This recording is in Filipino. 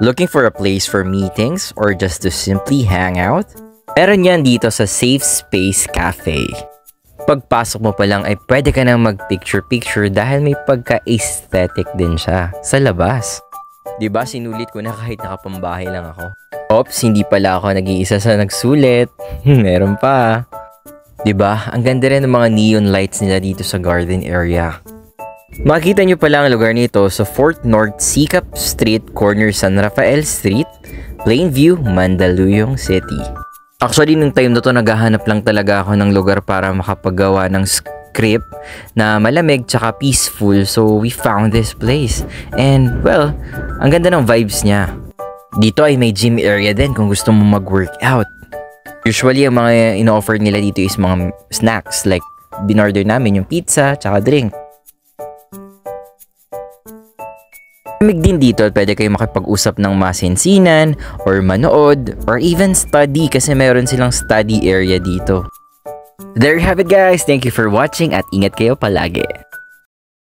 Looking for a place for meetings or just to simply hang out? Meron yan dito sa Safe Space Cafe. Pagpasok mo pa lang ay pwede ka nang mag-picture-picture dahil may pagka-aesthetic din siya sa labas. Diba sinulit ko na kahit nakapambahay lang ako? Oops, hindi pala ako nag-iisa sa nagsulit. Meron pa. Diba? Ang ganda rin ng mga neon lights nila dito sa garden area. Makikita nyo pala ang lugar nito sa 4th North Sikap Street, corner San Rafael Street, Plainview, Mandaluyong City. Actually, nung time na to, naghahanap lang talaga ako ng lugar para makapagawa ng script na malamig tsaka peaceful. So, we found this place. And, well, ang ganda ng vibes niya. Dito ay may gym area din kung gusto mo mag-workout. Usually, ang mga ino-offer nila dito is mga snacks. Like, binorder namin yung pizza tsaka drink. Malamig din dito at pwede kayo makipag-usap ng masinsinan or manood or even study kasi meron silang study area dito. There you have it guys. Thank you for watching at ingat kayo palagi.